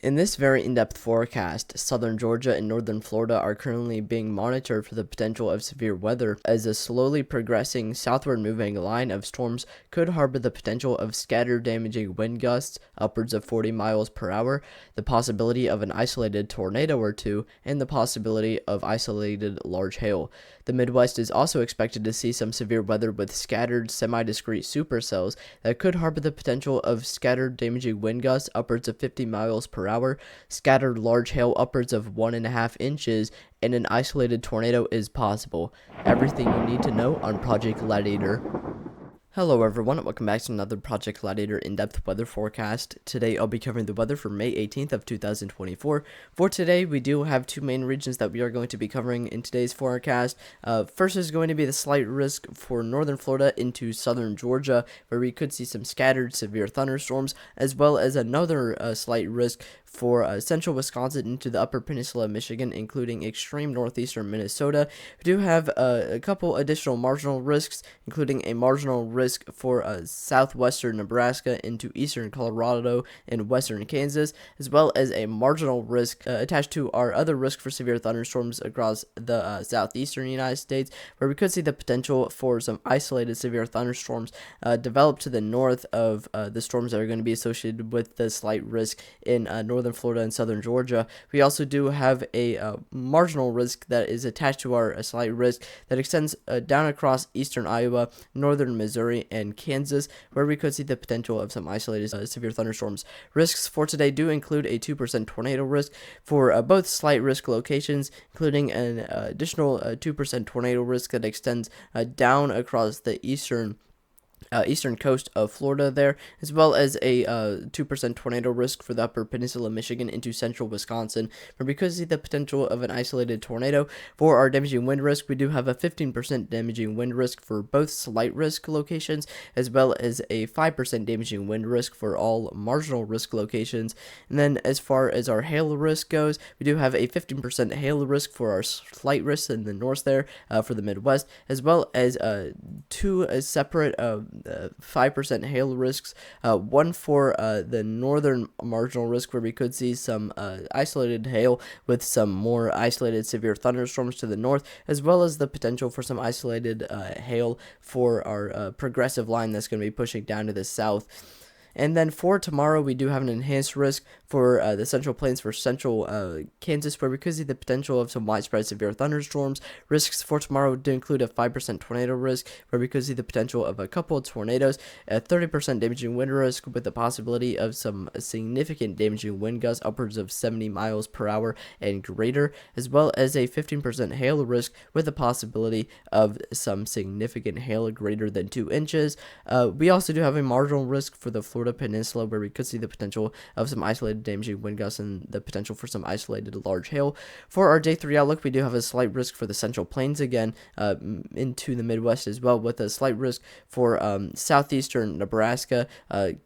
In this very in-depth forecast, southern Georgia and northern Florida are currently being monitored for the potential of severe weather, as a slowly progressing southward moving line of storms could harbor the potential of scattered damaging wind gusts upwards of 40 miles per hour, the possibility of an isolated tornado or two, and the possibility of isolated large hail. The Midwest is also expected to see some severe weather with scattered semi-discrete supercells that could harbor the potential of scattered damaging wind gusts upwards of 50 miles per hour, scattered large hail upwards of 1.5 inches, and an isolated tornado is possible. Everything you need to know on Project Gladiator. Hello everyone, and welcome back to another Project Gladiator in-depth weather forecast. Today I'll be covering the weather for May 18th of 2024. For today, we do have two main regions that we are going to be covering in today's forecast. First is going to be the slight risk for northern Florida into southern Georgia, where we could see some scattered severe thunderstorms, as well as another slight risk for central Wisconsin into the upper peninsula of Michigan, including extreme northeastern Minnesota. We do have a couple additional marginal risks, including a marginal risk for southwestern Nebraska into eastern Colorado and western Kansas, as well as a marginal risk attached to our other risk for severe thunderstorms across the southeastern United States, where we could see the potential for some isolated severe thunderstorms develop to the north of the storms that are going to be associated with the slight risk in northern Florida and southern Georgia. We also do have a marginal risk that is attached to our slight risk that extends down across eastern Iowa, northern Missouri, and Kansas, where we could see the potential of some isolated severe thunderstorms. Risks for today do include a 2% tornado risk for both slight risk locations, including an additional 2% tornado risk that extends down across the eastern coast of Florida there, as well as a 2% tornado risk for the upper peninsula of Michigan into central Wisconsin, where we could see the potential of an isolated tornado. For our damaging wind risk, we do have a 15% damaging wind risk for both slight risk locations, as well as a 5% damaging wind risk for all marginal risk locations. And then as far as our hail risk goes, we do have a 15% hail risk for our slight risks in the north there for the Midwest, as well as two separate 5% hail risks, one for the northern marginal risk, where we could see some isolated hail with some more isolated severe thunderstorms to the north, as well as the potential for some isolated hail for our progressive line that's going to be pushing down to the south. And then for tomorrow, we do have an enhanced risk for the Central Plains for central Kansas, where we could see the potential of some widespread severe thunderstorms. Risks for tomorrow do include a 5% tornado risk, where we could see the potential of a couple of tornadoes, a 30% damaging wind risk with the possibility of some significant damaging wind gusts upwards of 70 miles per hour and greater, as well as a 15% hail risk with the possibility of some significant hail greater than 2 inches. We also do have a marginal risk for the Florida Peninsula, where we could see the potential of some isolated damaging wind gusts and the potential for some isolated large hail. For our day 3 outlook, we do have a slight risk for the Central Plains again, into the Midwest as well, with a slight risk for southeastern Nebraska,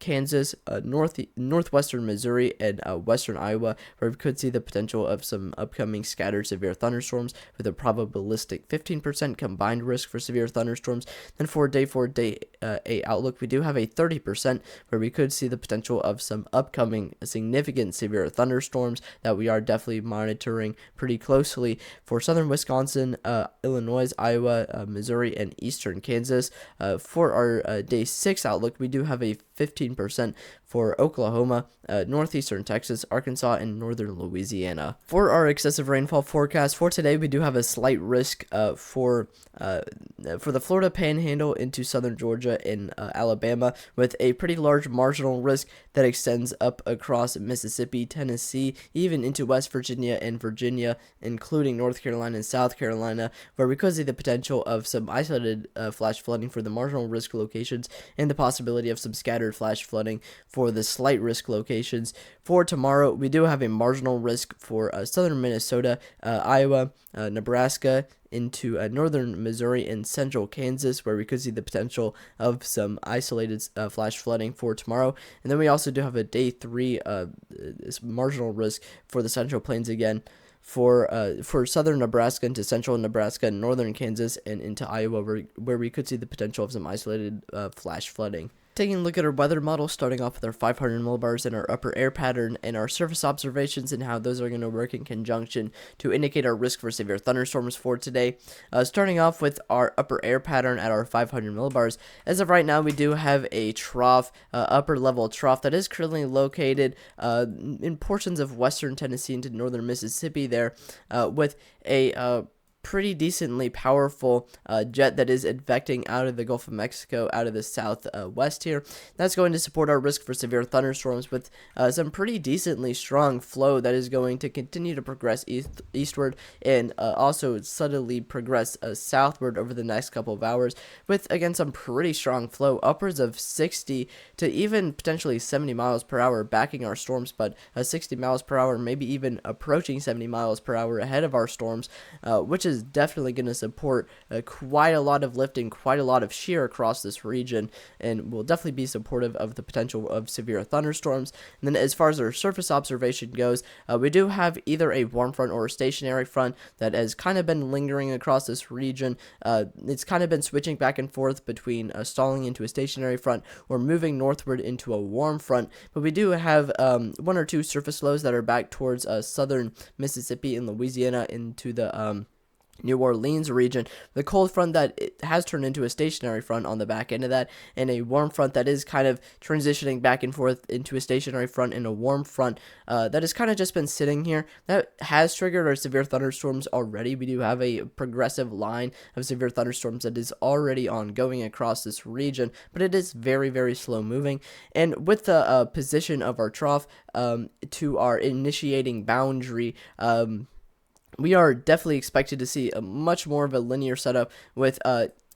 Kansas, northwestern Missouri, and western Iowa, where we could see the potential of some upcoming scattered severe thunderstorms with a probabilistic 15% combined risk for severe thunderstorms. Then for day 4, day 8 outlook, we do have a 30% where we could see the potential of some upcoming significant severe thunderstorms that we are definitely monitoring pretty closely for southern Wisconsin, Illinois, Iowa, Missouri, and eastern Kansas. For our day 6 outlook, we do have a 15% for Oklahoma, northeastern Texas, Arkansas, and northern Louisiana. For our excessive rainfall forecast for today, we do have a slight risk for the Florida Panhandle into southern Georgia and Alabama, with a pretty large marginal risk that extends up across Mississippi, Tennessee, even into West Virginia and Virginia, including North Carolina and South Carolina, where we could see the potential of some isolated flash flooding for the marginal risk locations and the possibility of some scattered flash flooding for the slight risk locations. For tomorrow, we do have a marginal risk for southern Minnesota, Iowa, Nebraska, into northern Missouri and central Kansas, where we could see the potential of some isolated flash flooding for tomorrow. And then we also do have a day 3 marginal risk for the Central Plains again, for southern Nebraska into central Nebraska, northern Kansas, and into Iowa, where we could see the potential of some isolated flash flooding. Taking a look at our weather model, starting off with our 500 millibars and our upper air pattern and our surface observations and how those are going to work in conjunction to indicate our risk for severe thunderstorms for today. Starting off with our upper air pattern at our 500 millibars. As of right now, we do have a trough, upper level trough that is currently located in portions of western Tennessee into northern Mississippi there, with a pretty decently powerful jet that is advecting out of the Gulf of Mexico, out of the southwest here. That's going to support our risk for severe thunderstorms with some pretty decently strong flow that is going to continue to progress eastward and also subtly progress southward over the next couple of hours with, again, some pretty strong flow, upwards of 60 to even potentially 70 miles per hour backing our storms, but 60 miles per hour, maybe even approaching 70 miles per hour ahead of our storms, which is definitely going to support quite a lot of lift and quite a lot of shear across this region, and will definitely be supportive of the potential of severe thunderstorms. And then as far as our surface observation goes, we do have either a warm front or a stationary front that has kind of been lingering across this region. It's kind of been switching back and forth between stalling into a stationary front or moving northward into a warm front, but we do have one or two surface lows that are back towards southern Mississippi and Louisiana into the New Orleans region. The cold front that it has turned into a stationary front on the back end of that, and a warm front that is kind of transitioning back and forth into a stationary front and a warm front that has kind of just been sitting here. That has triggered our severe thunderstorms already. We do have a progressive line of severe thunderstorms that is already ongoing across this region, but it is very, very slow moving. And with the position of our trough to our initiating boundary, we are definitely expected to see a much more of a linear setup with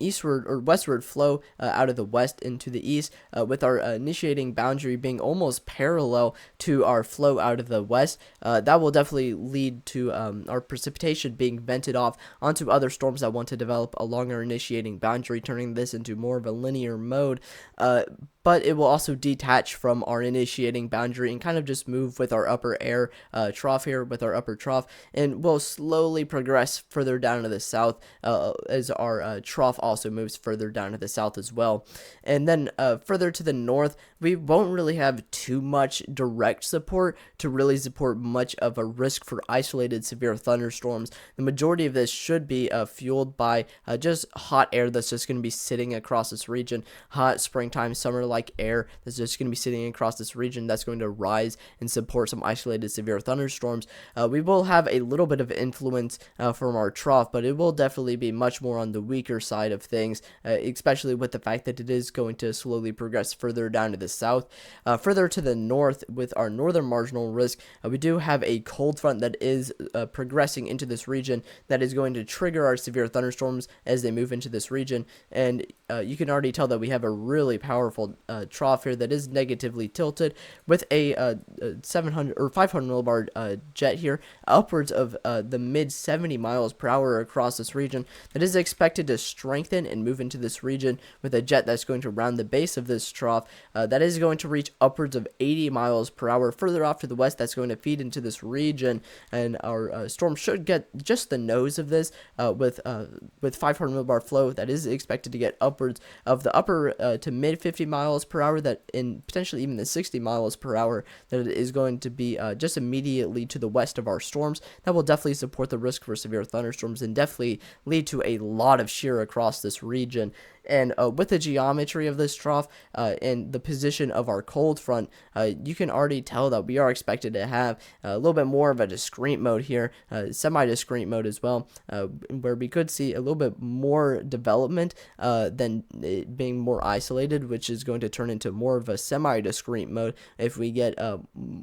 eastward or westward flow out of the west into the east, with our initiating boundary being almost parallel to our flow out of the west. That will definitely lead to our precipitation being vented off onto other storms that want to develop along our initiating boundary, turning this into more of a linear mode. But it will also detach from our initiating boundary and kind of just move with our upper air trough here, with our upper trough, and will slowly progress further down to the south as our trough also moves further down to the south as well. And then further to the north, we won't really have too much direct support to really support much of a risk for isolated severe thunderstorms. The majority of this should be fueled by just hot air that's just going to be sitting across this region, hot springtime, summer-like air that's just going to be sitting across this region that's going to rise and support some isolated severe thunderstorms. We will have a little bit of influence from our trough, but it will definitely be much more on the weaker side of things, especially with the fact that it is going to slowly progress further down to the south. Further to the north, with our northern marginal risk, we do have a cold front that is progressing into this region that is going to trigger our severe thunderstorms as they move into this region. And you can already tell that we have a really powerful trough here that is negatively tilted with a 700 or 500 millibar jet here, upwards of the mid 70 miles per hour across this region, that is expected to strengthen and move into this region with a jet that's going to round the base of this trough that is going to reach upwards of 80 miles per hour further off to the west. That's going to feed into this region, and our storm should get just the nose of this with 500 millibar flow that is expected to get upwards of the upper to mid 50 miles per hour, that in potentially even the 60 miles per hour, that it is going to be just immediately to the west of our storms. That will definitely support the risk for severe thunderstorms and definitely lead to a lot of shear across this region. And with the geometry of this trough and the position of our cold front, you can already tell that we are expected to have a little bit more of a discrete mode here, semi-discrete mode as well, where we could see a little bit more development than it being more isolated, which is going to turn into more of a semi-discrete mode if we get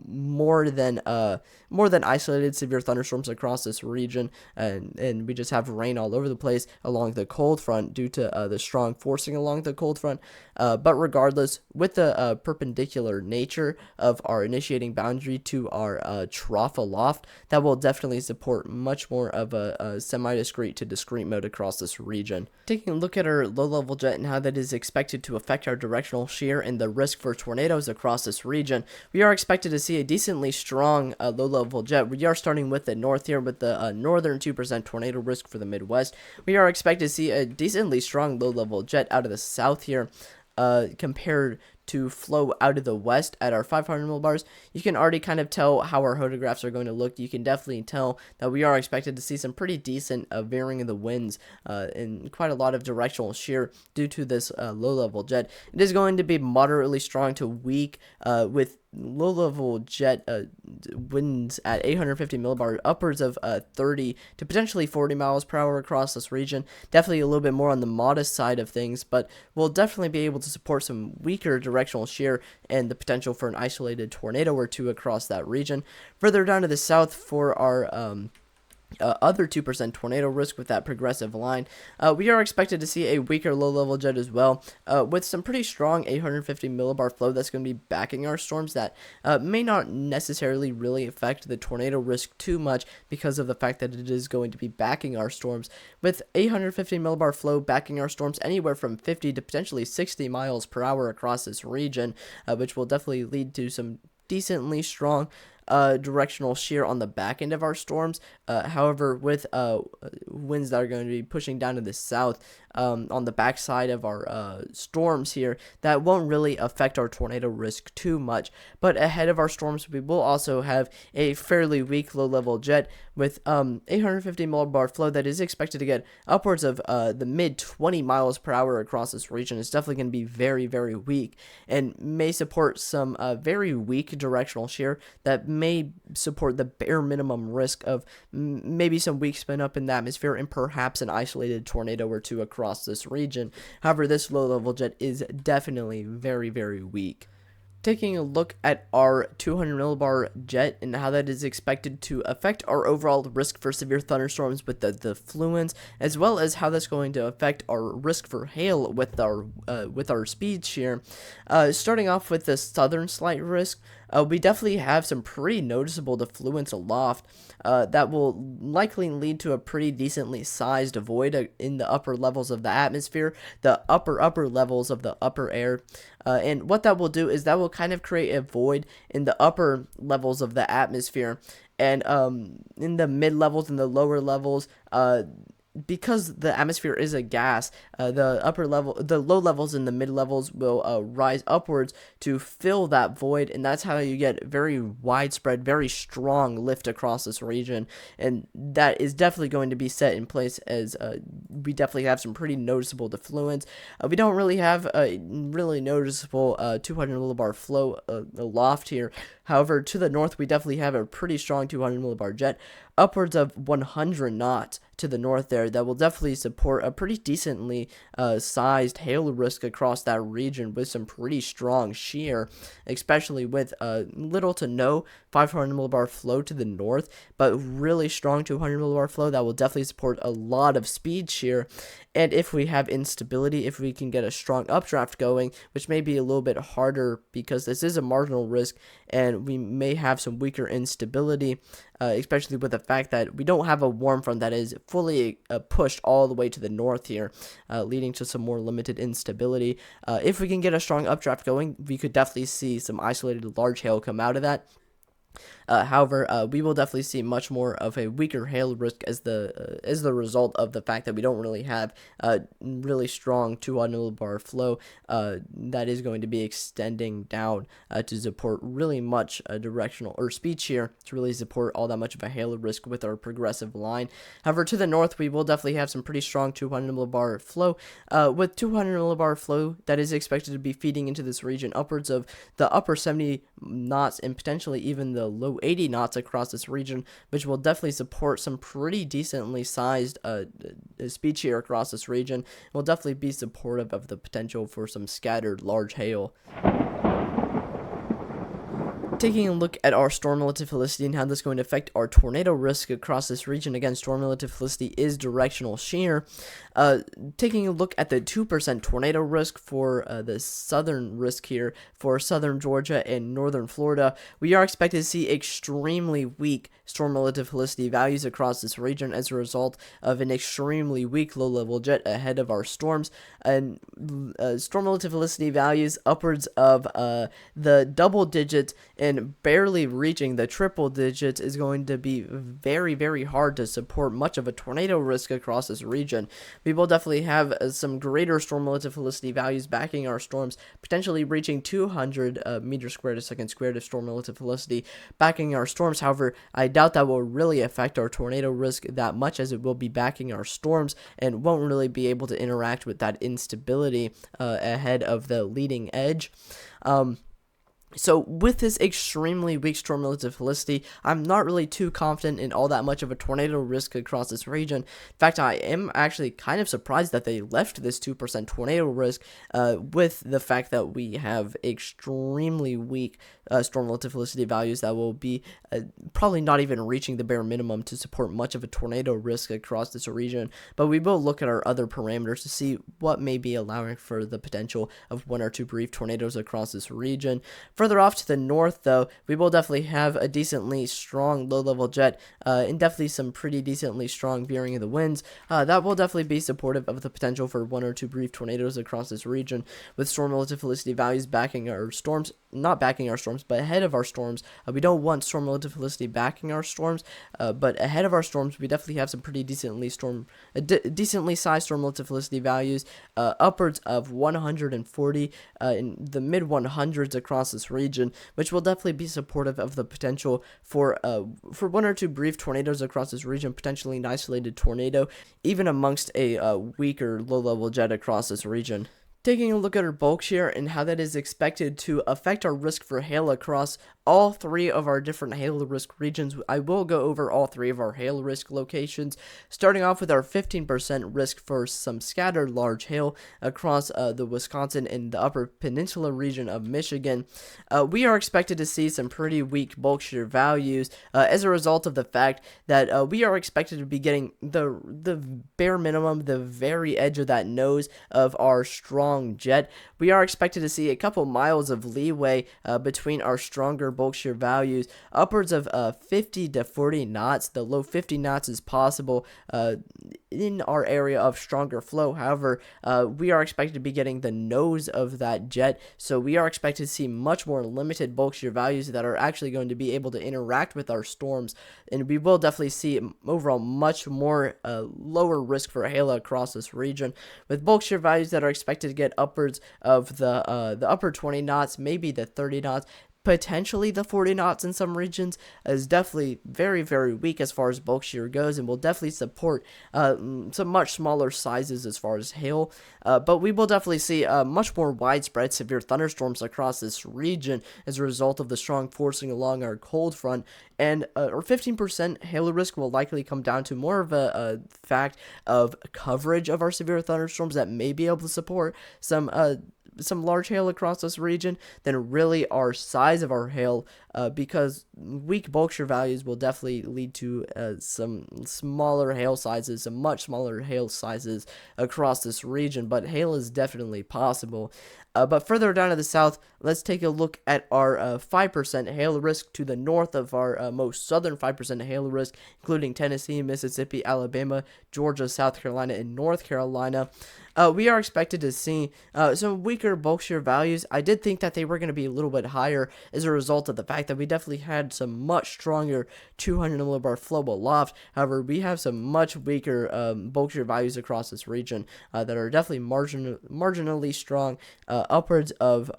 more than isolated severe thunderstorms across this region, and we just have rain all over the place along the cold front due to the strong forcing along the cold front. But regardless, with the perpendicular nature of our initiating boundary to our trough aloft, that will definitely support much more of a semi-discrete to discrete mode across this region. Taking a look at our low-level jet and how that is expected to affect our directional shear and the risk for tornadoes across this region, we are expected to see a decently strong low-level jet. We are starting with the north here with the northern 2% tornado risk for the Midwest. We are expected to see a decently strong low-level jet out of the south here. compared to flow out of the west at our 500 millibars. You can already kind of tell how our photographs are going to look. You can definitely tell that we are expected to see some pretty decent varying of the winds and quite a lot of directional shear due to this low-level jet. It is going to be moderately strong to weak with low-level jet winds at 850 millibar, upwards of 30 to potentially 40 miles per hour across this region. Definitely a little bit more on the modest side of things, but we'll definitely be able to support some weaker directional shear and the potential for an isolated tornado or two across that region. Further down to the south for our other 2% tornado risk with that progressive line, we are expected to see a weaker low-level jet as well, with some pretty strong 850 millibar flow that's going to be backing our storms that may not necessarily really affect the tornado risk too much because of the fact that it is going to be backing our storms, with 850 millibar flow backing our storms anywhere from 50 to potentially 60 miles per hour across this region, which will definitely lead to some decently strong directional shear on the back end of our storms. However, with winds that are going to be pushing down to the south on the backside of our storms here, that won't really affect our tornado risk too much. But ahead of our storms, we will also have a fairly weak low-level jet with 850 millibar flow that is expected to get upwards of the mid 20 miles per hour across this region. It's definitely going to be very, very weak and may support some very weak directional shear that may support the bare minimum risk of maybe some weak spin up in the atmosphere and perhaps an isolated tornado or two across this region. However, this low-level jet is definitely very, very weak. Taking a look at our 200 millibar jet and how that is expected to affect our overall risk for severe thunderstorms with the fluence, as well as how that's going to affect our risk for hail with our speed shear. Starting off with the southern slight risk, we definitely have some pretty noticeable defluence aloft that will likely lead to a pretty decently sized void in the upper levels of the atmosphere, the upper levels of the upper air. And what that will do is that will kind of create a void in the upper levels of the atmosphere, and in the mid levels and the lower levels, because the atmosphere is a gas, the low levels and the mid levels will rise upwards to fill that void, and that's how you get very widespread, very strong lift across this region, and that is definitely going to be set in place as we definitely have some pretty noticeable defluence. We don't really have a really noticeable 200 millibar flow aloft here. However, to the north, we definitely have a pretty strong 200 millibar jet, upwards of 100 knots to the north there, that will definitely support a pretty decently sized hail risk across that region with some pretty strong shear, especially with little to no 500 millibar flow to the north, but really strong 200 millibar flow that will definitely support a lot of speed shear. And if we have instability, if we can get a strong updraft going, which may be a little bit harder because this is a marginal risk and we may have some weaker instability, especially with the fact that we don't have a warm front that is fully pushed all the way to the north here, leading to some more limited instability. If we can get a strong updraft going, we could definitely see some isolated large hail come out of that. However, we will definitely see much more of a weaker hail risk as the result of the fact that we don't really have really strong 200 millibar flow that is going to be extending down to support really much directional or speed shear to really support all that much of a hail risk with our progressive line. However, to the north, we will definitely have some pretty strong 200 millibar flow with 200 millibar flow that is expected to be feeding into this region upwards of the upper 70 knots and potentially even the low 80 knots across this region, which will definitely support some pretty decently sized speed shear across this region. It will definitely be supportive of the potential for some scattered large hail. Taking a look at our storm relative felicity and how this is going to affect our tornado risk across this region. Again, storm relative felicity is directional shear. Taking a look at the 2% tornado risk for the southern risk here for southern Georgia and northern Florida, we are expected to see extremely weak storm relative felicity values across this region as a result of an extremely weak low-level jet ahead of our storms. And storm relative felicity values upwards of the double digits and barely reaching the triple digits is going to be very, very hard to support much of a tornado risk across this region. we will definitely have some greater storm relative velocity values backing our storms, potentially reaching 200 meters squared a second squared of storm relative velocity backing our storms. However, I doubt that will really affect our tornado risk that much, as it will be backing our storms and won't really be able to interact with that instability ahead of the leading edge. So with this extremely weak storm relative velocity, I'm not really too confident in all that much of a tornado risk across this region. In fact, I am actually kind of surprised that they left this 2% tornado risk with the fact that we have extremely weak storm relative velocity values that will be probably not even reaching the bare minimum to support much of a tornado risk across this region. But we will look at our other parameters to see what may be allowing for the potential of 1 or 2 brief tornadoes across this region. Further off to the north, though, we will definitely have a decently strong low-level jet and definitely some pretty decently strong veering of the winds. That will definitely be supportive of the potential for 1 or 2 brief tornadoes across this region, with storm relative velocity values backing our storms, not backing our storms, but ahead of our storms. We don't want storm relative velocity backing our storms, but ahead of our storms, we definitely have some pretty decently sized storm relative velocity values, upwards of 140 in the mid 100s across this region, which will definitely be supportive of the potential for 1 or 2 brief tornadoes across this region, potentially an isolated tornado, even amongst a weaker low-level jet across this region. Taking a look at our bulk shear and how that is expected to affect our risk for hail across all 3 of our different hail risk regions. I will go over all 3 of our hail risk locations, starting off with our 15% risk for some scattered large hail across the Wisconsin and the upper peninsula region of Michigan. We are expected to see some pretty weak bulk shear values as a result of the fact that we are expected to be getting the bare minimum, the very edge of that nose of our strong jet. We are expected to see a couple miles of leeway between our stronger bulk shear values, upwards of 50 to 40 knots. The low 50 knots is possible in our area of stronger flow. However, we are expected to be getting the nose of that jet, so we are expected to see much more limited bulk shear values that are actually going to be able to interact with our storms, and we will definitely see overall much more lower risk for hail across this region, with bulk shear values that are expected to get upwards of the upper 20 knots, maybe the 30 knots, potentially the 40 knots in some regions, is definitely very, very weak as far as bulk shear goes, and will definitely support some much smaller sizes as far as hail. But we will definitely see much more widespread severe thunderstorms across this region as a result of the strong forcing along our cold front, and our 15% hail risk will likely come down to more of a fact of coverage of our severe thunderstorms that may be able to support some large hail across this region than really our size of our hail, because weak bulk shear values will definitely lead to some smaller hail sizes, some much smaller hail sizes across this region, but hail is definitely possible. But further down to the south, let's take a look at our 5% hail risk to the north of our most southern 5% hail risk, including Tennessee, Mississippi, Alabama, Georgia, South Carolina, and North Carolina. We are expected to see some weaker bulk shear values. I did think that they were going to be a little bit higher as a result of the fact that we definitely had some much stronger 200 millibar flow aloft. However, we have some much weaker bulk shear values across this region that are definitely marginally strong, upwards of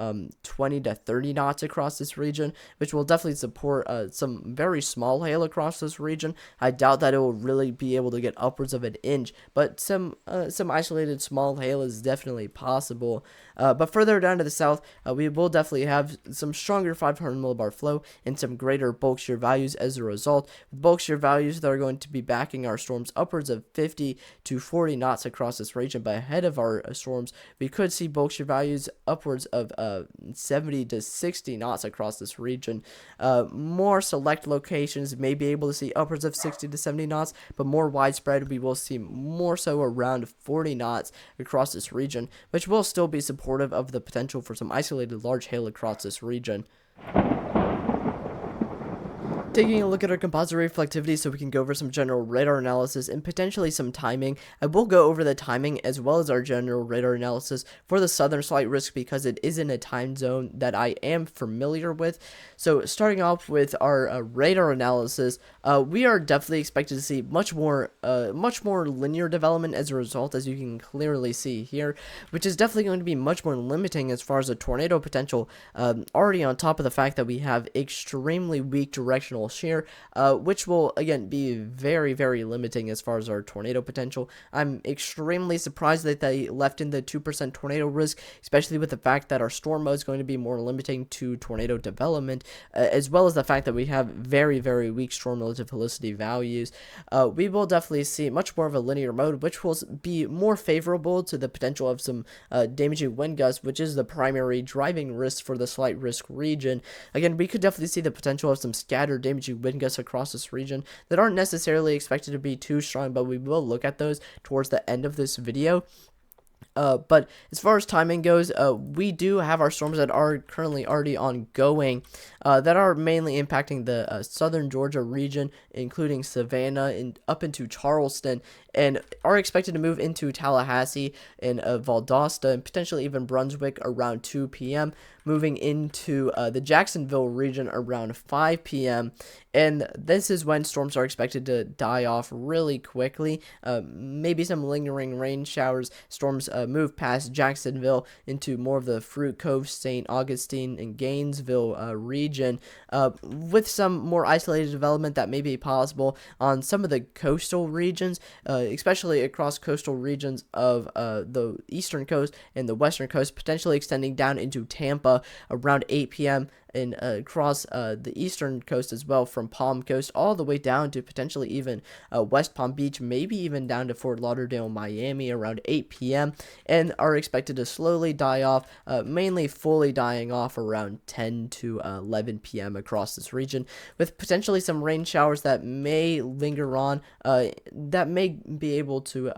20 to 30 knots across this region, which will definitely support some very small hail across this region. I doubt that it will really be able to get upwards of an inch, but some isolated small hail is definitely possible. But further down to the south, we will definitely have some stronger 500 millibar flow and some greater bulk shear values as a result, with bulk shear values that are going to be backing our storms upwards of 50 to 40 knots across this region. But ahead of our storms, we could see bulk shear values upwards of 70 to 60 knots across this region. More select locations may be able to see upwards of 60 to 70 knots, but more widespread, we will see more so around 40 knots across this region, which will still be supportive of the potential for some isolated large hail across this region. Taking a look at our composite reflectivity so we can go over some general radar analysis and potentially some timing. I will go over the timing as well as our general radar analysis for the southern slight risk because it is in a time zone that I am familiar with. So starting off with our radar analysis, we are definitely expected to see much more linear development as a result, as you can clearly see here, which is definitely going to be much more limiting as far as the tornado potential, already on top of the fact that we have extremely weak directional shear, which will again be very, very limiting as far as our tornado potential. I'm extremely surprised that they left in the 2% tornado risk, especially with the fact that our storm mode is going to be more limiting to tornado development, as well as the fact that we have very, very weak storm relative helicity values. We will definitely see much more of a linear mode, which will be more favorable to the potential of some damaging wind gusts, which is the primary driving risk for the slight risk region. Again, we could definitely see the potential of some scattered damaging wind gusts across this region that aren't necessarily expected to be too strong, but we will look at those towards the end of this video. But as far as timing goes, we do have our storms that are currently already ongoing, that are mainly impacting the southern Georgia region, including Savannah and up into Charleston, and are expected to move into Tallahassee and Valdosta and potentially even Brunswick around 2 p.m., moving into the Jacksonville region around 5 p.m., and this is when storms are expected to die off really quickly. Maybe some lingering rain showers. Storms move past Jacksonville into more of the Fruit Cove, St. Augustine, and Gainesville region, with some more isolated development that may be possible on some of the coastal regions, especially across coastal regions of the eastern coast and the western coast, potentially extending down into Tampa around 8 p.m. and across the eastern coast as well, from Palm Coast all the way down to potentially even West Palm Beach, maybe even down to Fort Lauderdale, Miami around 8 p.m. and are expected to slowly die off, mainly fully dying off around 10 to 11 p.m. across this region, with potentially some rain showers that may linger on, that may be able to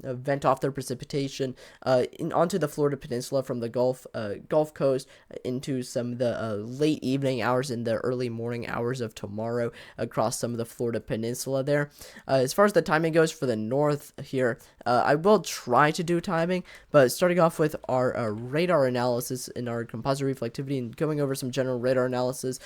vent off their precipitation onto the Florida Peninsula from the Gulf Coast into some of the late evening hours and the early morning hours of tomorrow across some of the Florida Peninsula there. As far as the timing goes for the north here, I will try to do timing, but starting off with our radar analysis and our composite reflectivity and going over some general radar analysis,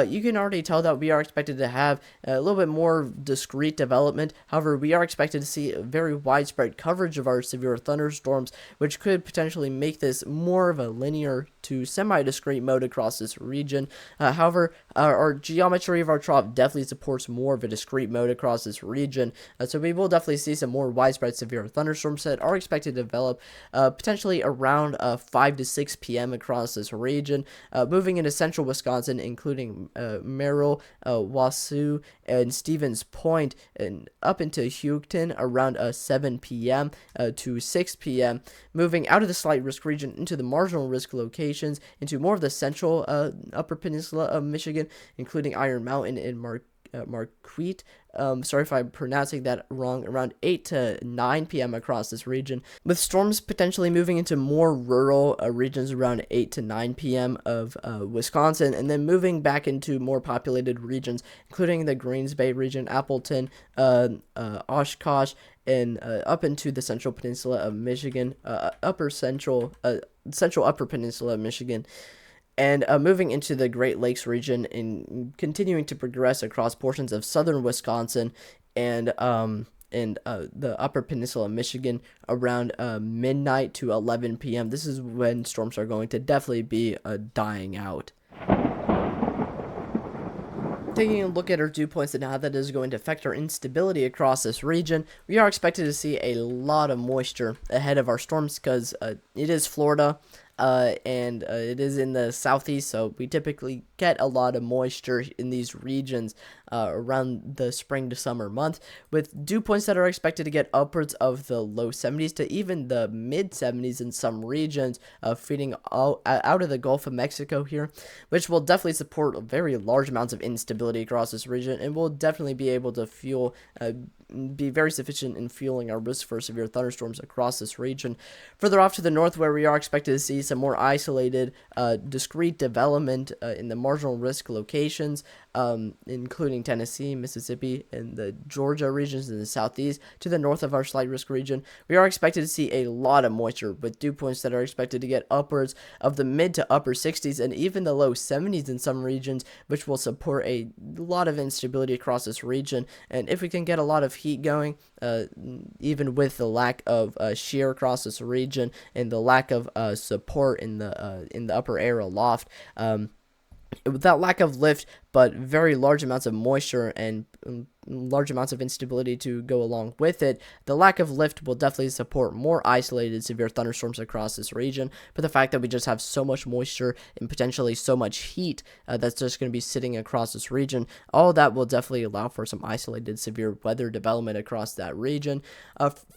you can already tell that we are expected to have a little bit more discrete development. However, we are expected to see very widespread coverage of our severe thunderstorms, which could potentially make this more of a linear to semi-discrete mode across this region. However, our geometry of our trough definitely supports more of a discrete mode across this region, so we will definitely see some more widespread severe thunderstorms that are expected to develop potentially around 5 to 6 p.m. across this region, moving into central Wisconsin, including Merrill, Wausau, and Stevens Point, and up into Houghton around 7 p.m. To 6 p.m., moving out of the slight risk region into the marginal risk locations, into more of the central upper peninsula of Michigan, including Iron Mountain and Marquette. Sorry if I'm pronouncing that wrong, around 8 to 9 p.m. across this region, with storms potentially moving into more rural regions around 8 to 9 p.m. of Wisconsin, and then moving back into more populated regions, including the Greens Bay region, Appleton, Oshkosh, and up into the central peninsula of Michigan, central upper peninsula of Michigan, and moving into the Great Lakes region and continuing to progress across portions of southern Wisconsin and the upper peninsula of Michigan around midnight to 11 p.m. This is when storms are going to definitely be dying out. Taking a look at our dew points and how that is going to affect our instability across this region, we are expected to see a lot of moisture ahead of our storms because it is Florida. And it is in the southeast, so we typically get a lot of moisture in these regions around the spring to summer month, with dew points that are expected to get upwards of the low 70s to even the mid 70s in some regions, feeding out of the Gulf of Mexico here, which will definitely support very large amounts of instability across this region, and will definitely be able to fuel be very sufficient in fueling our risk for severe thunderstorms across this region. Further off to the north, where we are expected to see some more isolated, discrete development in the marginal risk locations, including Tennessee, Mississippi, and the Georgia regions in the southeast to the north of our slight risk region, we are expected to see a lot of moisture with dew points that are expected to get upwards of the mid to upper 60s and even the low 70s in some regions, which will support a lot of instability across this region. And if we can get a lot of heat going, even with the lack of shear across this region and the lack of support in the upper air aloft, with that lack of lift but very large amounts of moisture and large amounts of instability to go along with it, the lack of lift will definitely support more isolated severe thunderstorms across this region. But the fact that we just have so much moisture and potentially so much heat that's just going to be sitting across this region, all that will definitely allow for some isolated severe weather development across that region.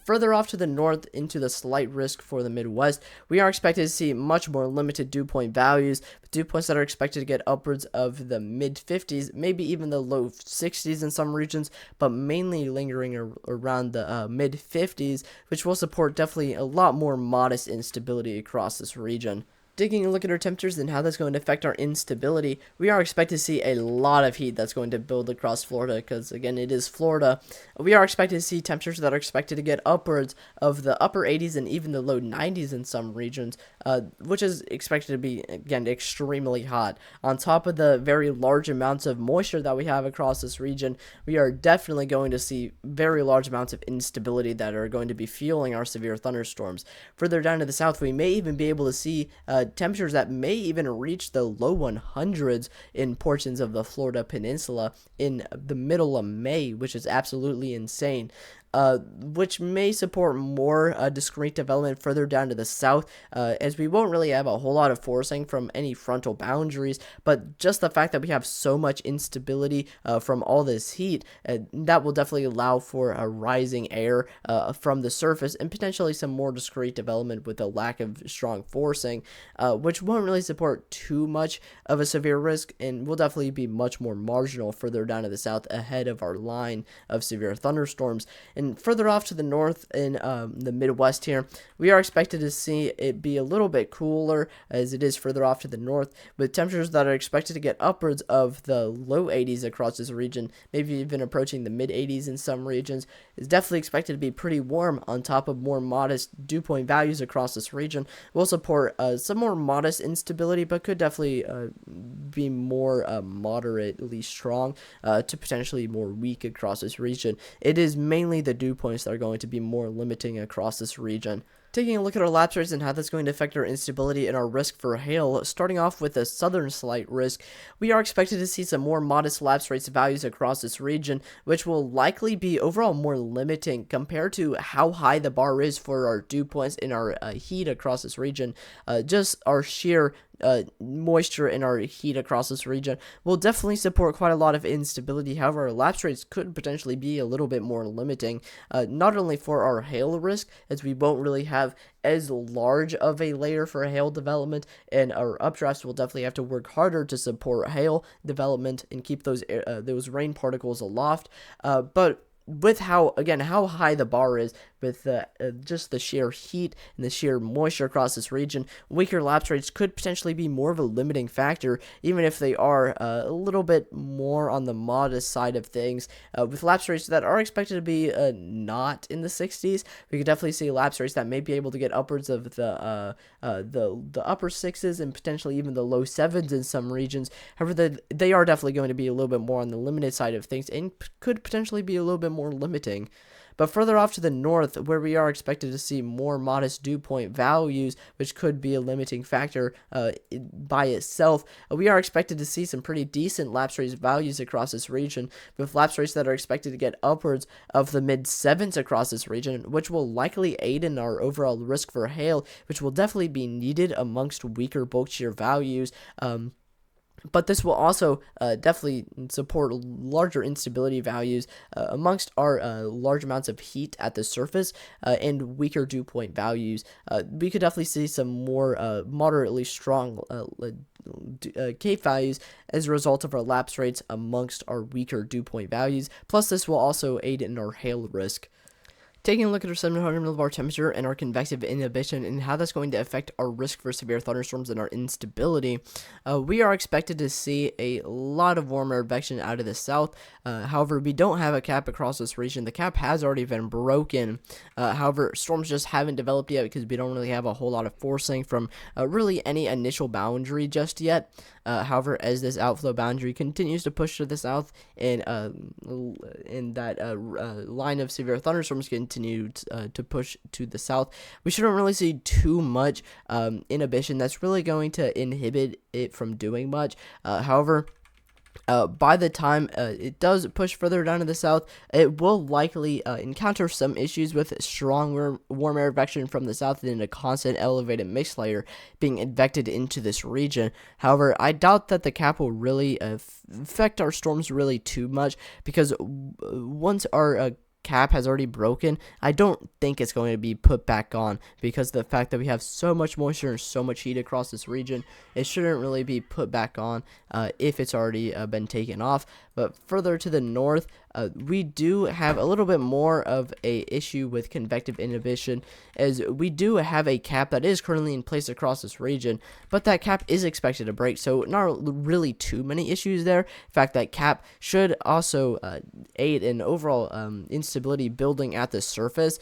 Further off to the north into the slight risk for the Midwest, we are expected to see much more limited dew point values, dew points that are expected to get upwards of the mid 50s, maybe even the low 60s in some regions, but mainly lingering around the mid 50s, which will support definitely a lot more modest instability across this region. Taking a look at our temperatures and how that's going to affect our instability, we are expected to see a lot of heat that's going to build across Florida because, again, it is Florida. We are expected to see temperatures that are expected to get upwards of the upper 80s and even the low 90s in some regions, which is expected to be, again, extremely hot. On top of the very large amounts of moisture that we have across this region, we are definitely going to see very large amounts of instability that are going to be fueling our severe thunderstorms. Further down to the south, we may even be able to see temperatures that may even reach the low 100s in portions of the Florida Peninsula in the middle of May, which is absolutely insane. Which may support more discrete development further down to the south, as we won't really have a whole lot of forcing from any frontal boundaries, but just the fact that we have so much instability from all this heat, that will definitely allow for a rising air from the surface and potentially some more discrete development with a lack of strong forcing, which won't really support too much of a severe risk and will definitely be much more marginal further down to the south ahead of our line of severe thunderstorms. And further off to the north in the Midwest here, we are expected to see it be a little bit cooler as it is further off to the north, with temperatures that are expected to get upwards of the low 80s across this region, maybe even approaching the mid 80s in some regions. It's definitely expected to be pretty warm on top of more modest dew point values across this region. Will support some more modest instability, but could definitely be more moderately strong to potentially more weak across this region. It is mainly the dew points that are going to be more limiting across this region. Taking a look at our lapse rates and how that's going to affect our instability and our risk for hail, starting off with a southern slight risk, we are expected to see some more modest lapse rates values across this region, which will likely be overall more limiting compared to how high the bar is for our dew points and our heat across this region. Just our sheer moisture in our heat across this region will definitely support quite a lot of instability. However, our lapse rates could potentially be a little bit more limiting, not only for our hail risk, as we won't really have as large of a layer for hail development, and our updrafts will definitely have to work harder to support hail development and keep those rain particles aloft, but with how high the bar is with just the sheer heat and the sheer moisture across this region, weaker lapse rates could potentially be more of a limiting factor, even if they are a little bit more on the modest side of things. With lapse rates that are expected to be not in the 60s, we could definitely see lapse rates that may be able to get upwards of the upper 6s and potentially even the low 7s in some regions. However, they are definitely going to be a little bit more on the limited side of things and could potentially be a little bit more limiting. But further off to the north, where we are expected to see more modest dew point values, which could be a limiting factor by itself, we are expected to see some pretty decent lapse rate values across this region, with lapse rates that are expected to get upwards of the mid 7s across this region, which will likely aid in our overall risk for hail, which will definitely be needed amongst weaker bulk shear values. But this will also definitely support larger instability values amongst our large amounts of heat at the surface and weaker dew point values. We could definitely see some more moderately strong CAPE values as a result of our lapse rates amongst our weaker dew point values. Plus, this will also aid in our hail risk. Taking a look at our 700 millibar temperature and our convective inhibition and how that's going to affect our risk for severe thunderstorms and our instability, we are expected to see a lot of warm air advection out of the south. However, we don't have a cap across this region. The cap has already been broken. However, storms just haven't developed yet because we don't really have a whole lot of forcing from really any initial boundary just yet. However, as this outflow boundary continues to push to the south and that line of severe thunderstorms continue to push to the south, we shouldn't really see too much inhibition that's really going to inhibit it from doing much. However, by the time it does push further down to the south, it will likely encounter some issues with strong warm air advection from the south and a constant elevated mixed layer being advected into this region. However, I doubt that the cap will really affect our storms really too much, because once our cap has already broken, I don't think it's going to be put back on, because the fact that we have so much moisture and so much heat across this region, it shouldn't really be put back on if it's already been taken off. But further to the north, we do have a little bit more of a issue with convective inhibition, as we do have a cap that is currently in place across this region, but that cap is expected to break, so not really too many issues there. In fact, that cap should also aid in overall instability building at the surface,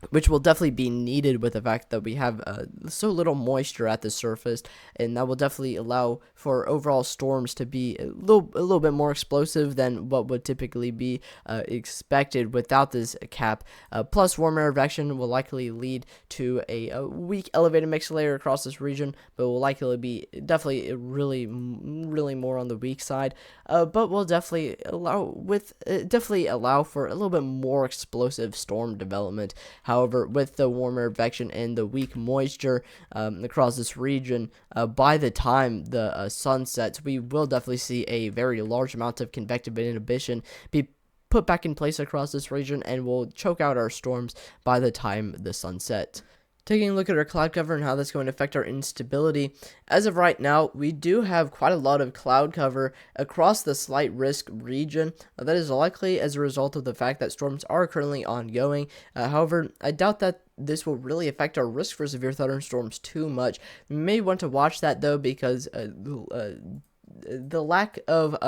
which will definitely be needed with the fact that we have so little moisture at the surface, and that will definitely allow for overall storms to be a little bit more explosive than what would typically be expected without this cap. Plus, warm air advection will likely lead to a weak elevated mixed layer across this region, but will likely be definitely really more on the weak side. But will definitely allow for a little bit more explosive storm development. However, with the warmer advection and the weak moisture across this region, by the time the sun sets, we will definitely see a very large amount of convective inhibition be put back in place across this region, and will choke out our storms by the time the sun sets. Taking a look at our cloud cover and how that's going to affect our instability, as of right now, we do have quite a lot of cloud cover across the slight risk region. That is likely as a result of the fact that storms are currently ongoing. However, I doubt that this will really affect our risk for severe thunderstorms too much. We may want to watch that though, because the lack of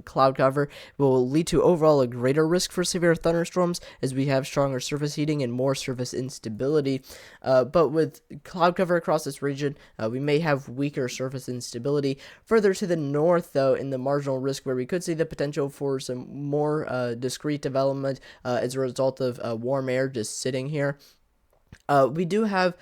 cloud cover will lead to overall a greater risk for severe thunderstorms, as we have stronger surface heating and more surface instability. But with cloud cover across this region, we may have weaker surface instability. Further to the north, though, in the marginal risk, where we could see the potential for some more discrete development as a result of warm air just sitting here, we do have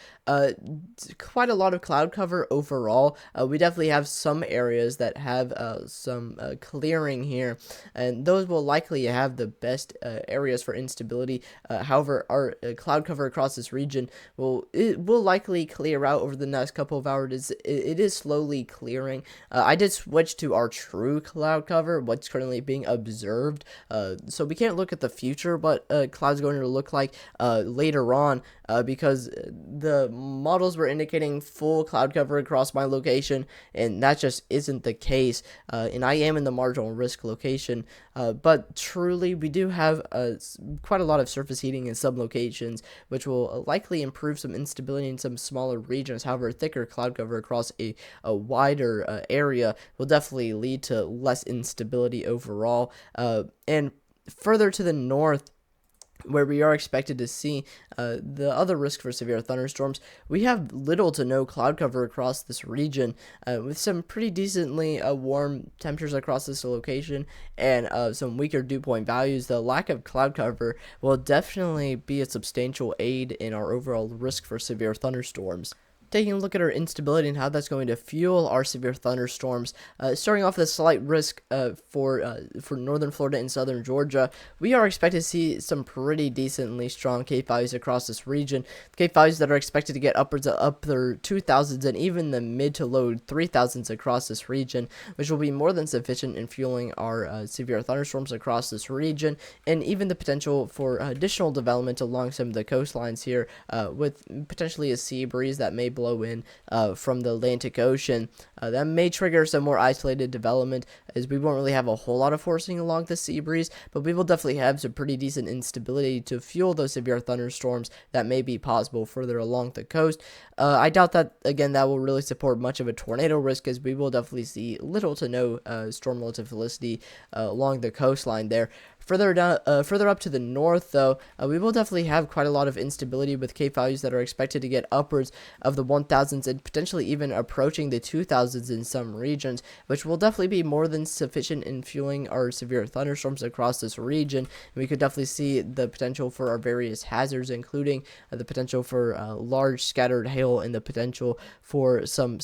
quite a lot of cloud cover overall. We definitely have some areas that have some clearing here, and those will likely have the best areas for instability. However, our cloud cover across this region will likely clear out over the next couple of hours. It is slowly clearing. I did switch to our true cloud cover, what's currently being observed, so we can't look at the future what cloud's going to look like later on, because the models were indicating full cloud cover across my location, and that just isn't the case. And I am in the marginal risk location, but truly we do have quite a lot of surface heating in some locations, which will likely improve some instability in some smaller regions. However, thicker cloud cover across a wider area will definitely lead to less instability overall. And further to the north, where we are expected to see the other risk for severe thunderstorms, we have little to no cloud cover across this region, with some pretty decently warm temperatures across this location and some weaker dew point values. The lack of cloud cover will definitely be a substantial aid in our overall risk for severe thunderstorms. Taking a look at our instability and how that's going to fuel our severe thunderstorms, starting off with a slight risk for northern Florida and southern Georgia, we are expected to see some pretty decently strong Cape values across this region. Cape values that are expected to get upwards of upper 2,000s and even the mid to low 3,000s across this region, which will be more than sufficient in fueling our severe thunderstorms across this region, and even the potential for additional development along some of the coastlines here, with potentially a sea breeze that may blow in from the Atlantic Ocean. That may trigger some more isolated development, as we won't really have a whole lot of forcing along the sea breeze, but we will definitely have some pretty decent instability to fuel those severe thunderstorms that may be possible further along the coast. I doubt that, again, that will really support much of a tornado risk, as we will definitely see little to no storm relative felicity along the coastline there. Further up to the north, though, we will definitely have quite a lot of instability, with Cape values that are expected to get upwards of the 1000s and potentially even approaching the 2000s in some regions, which will definitely be more than sufficient in fueling our severe thunderstorms across this region. And we could definitely see the potential for our various hazards, including the potential for large scattered hail and the potential for some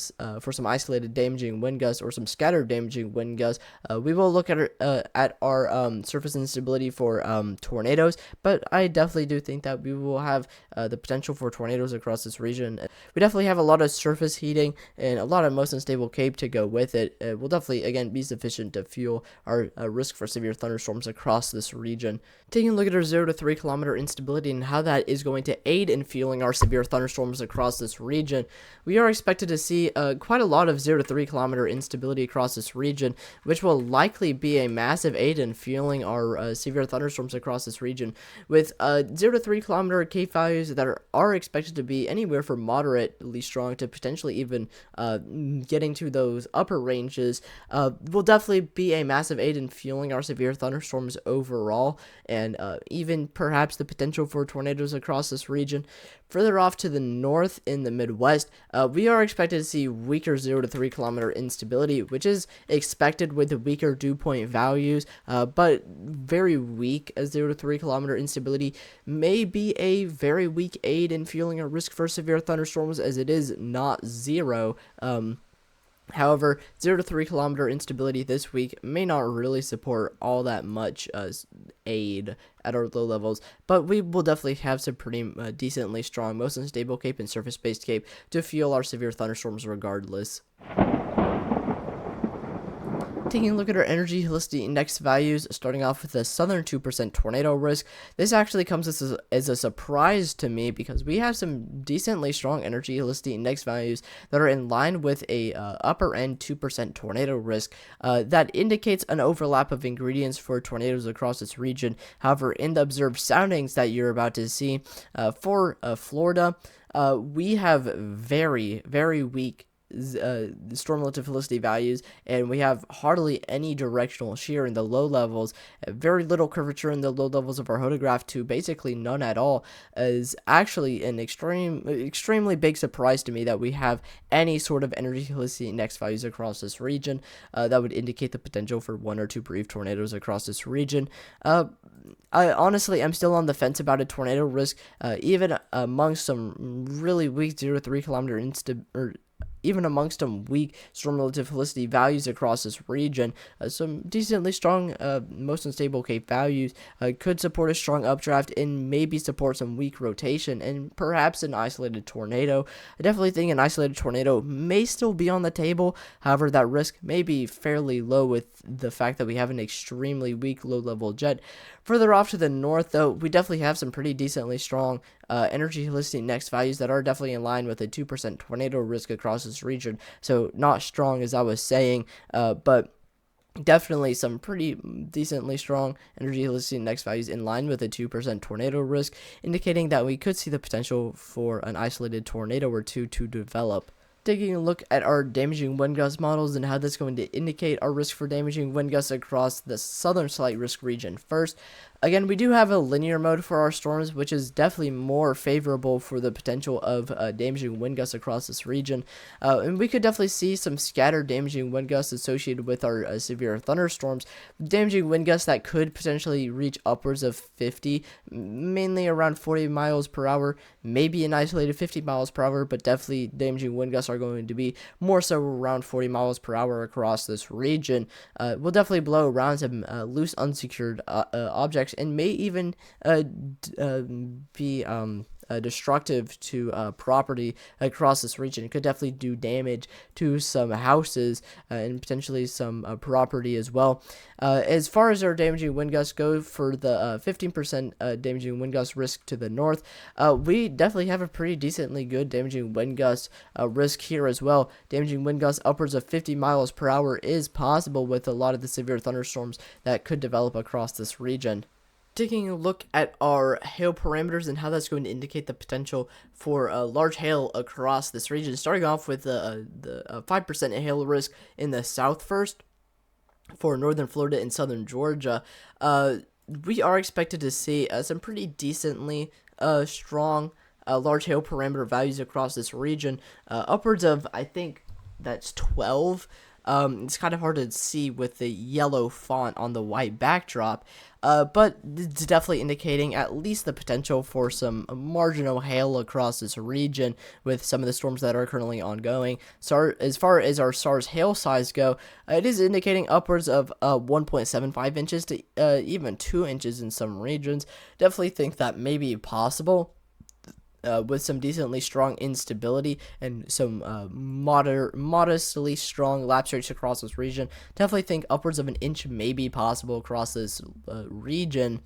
isolated damaging wind gusts or some scattered damaging wind gusts. We will look at our surface instability for tornadoes, but I definitely do think that we will have the potential for tornadoes across this region. We definitely have a lot of surface heating and a lot of most unstable Cape to go with it. It will definitely, again, be sufficient to fuel our risk for severe thunderstorms across this region. Taking a look at our 0 to 3 kilometer instability and how that is going to aid in fueling our severe thunderstorms across this region, we are expected to see quite a lot of 0 to 3 kilometer instability across this region, which will likely be a massive aid in fueling our severe thunderstorms across this region, with 0 to 3 kilometer Cape values that are expected to be anywhere from moderately strong to potentially even getting to those upper ranges. Will definitely be a massive aid in fueling our severe thunderstorms overall, and even perhaps the potential for tornadoes across this region. Further off to the north in the Midwest, we are expected to see weaker 0 to 3 kilometer instability, which is expected with the weaker dew point values, but very weak as 0 to 3 kilometer instability may be a very weak aid in fueling a risk for severe thunderstorms, as it is not zero. However, 0 to 3 kilometer instability this week may not really support all that much aid at our low levels, but we will definitely have some pretty decently strong, most unstable Cape and surface-based Cape to fuel our severe thunderstorms regardless. Taking a look at our energy helicity index values, starting off with the southern 2% tornado risk. This actually comes as a surprise to me, because we have some decently strong energy helicity index values that are in line with a upper end 2% tornado risk. That indicates an overlap of ingredients for tornadoes across this region. However, in the observed soundings that you're about to see for Florida, we have very, very weak storm relative felicity values, and we have hardly any directional shear in the low levels, very little curvature in the low levels of our hodograph to basically none at all. Is actually an extremely big surprise to me that we have any sort of energy helicity index values across this region. That would indicate the potential for 1 or 2 brief tornadoes across this region. I'm still on the fence about a tornado risk, even amongst some really weak 0 to 3 kilometer even amongst some weak storm relative felicity values across this region. Some decently strong, most unstable Cape values could support a strong updraft and maybe support some weak rotation and perhaps an isolated tornado. I definitely think an isolated tornado may still be on the table. However, that risk may be fairly low with the fact that we have an extremely weak low-level jet. Further off to the north, though, we definitely have some pretty decently strong energy helicity index values that are definitely in line with a 2% tornado risk across this region. So not strong, as I was saying, but definitely some pretty decently strong energy helicity index values in line with a 2% tornado risk, indicating that we could see the potential for an isolated tornado or two to develop. Taking a look at our damaging wind gust models and how that's going to indicate our risk for damaging wind gusts across the southern slight risk region first. Again, we do have a linear mode for our storms, which is definitely more favorable for the potential of damaging wind gusts across this region. And we could definitely see some scattered damaging wind gusts associated with our severe thunderstorms. Damaging wind gusts that could potentially reach upwards of 50, mainly around 40 miles per hour, maybe an isolated 50 miles per hour, but definitely damaging wind gusts are going to be more so around 40 miles per hour across this region. We'll definitely blow around some loose unsecured objects, and may even be destructive to property across this region. It could definitely do damage to some houses and potentially some property as well. As far as our damaging wind gusts go, for the 15% damaging wind gust risk to the north, we definitely have a pretty decently good damaging wind gust risk here as well. Damaging wind gusts upwards of 50 miles per hour is possible with a lot of the severe thunderstorms that could develop across this region. Taking a look at our hail parameters and how that's going to indicate the potential for large hail across this region. Starting off with the 5% hail risk in the south first for northern Florida and southern Georgia. We are expected to see some pretty decently strong large hail parameter values across this region. Upwards of, I think that's 12. It's kind of hard to see with the yellow font on the white backdrop, but it's definitely indicating at least the potential for some marginal hail across this region with some of the storms that are currently ongoing. So as far as our SARS hail size go, it is indicating upwards of 1.75 inches to even 2 inches in some regions. Definitely think that may be possible. With some decently strong instability and some modestly strong lapse rates across this region. Definitely think upwards of an inch may be possible across this region.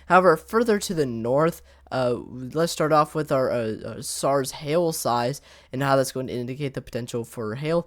However, further to the north, let's start off with our SARS hail size and how that's going to indicate the potential for hail.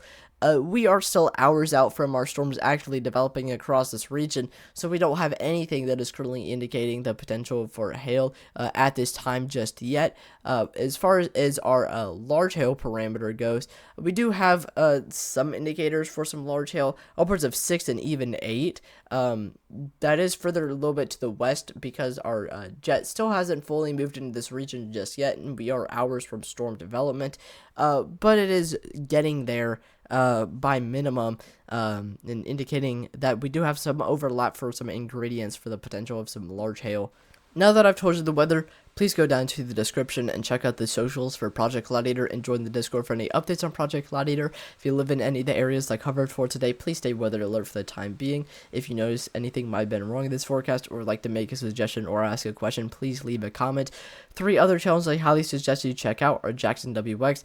We are still hours out from our storms actually developing across this region, so we don't have anything that is currently indicating the potential for hail at this time just yet. As far as our large hail parameter goes, we do have some indicators for some large hail, upwards of 6 and even 8. That is further a little bit to the west because our jet still hasn't fully moved into this region just yet, and we are hours from storm development, but it is getting there by minimum, and indicating that we do have some overlap for some ingredients for the potential of some large hail. Now that I've told you the weather, please go down to the description and check out the socials for Project Gladiator and join the Discord for any updates on Project Gladiator. If you live in any of the areas I covered for today, please stay weather alert for the time being. If you notice anything might have been wrong in this forecast or would like to make a suggestion or ask a question, please leave a comment. 3 other channels I highly suggest you check out are JaxonWX,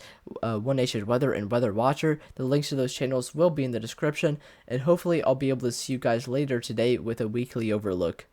One Nation Weather, and Weather Watcher. The links to those channels will be in the description, and hopefully I'll be able to see you guys later today with a weekly overlook.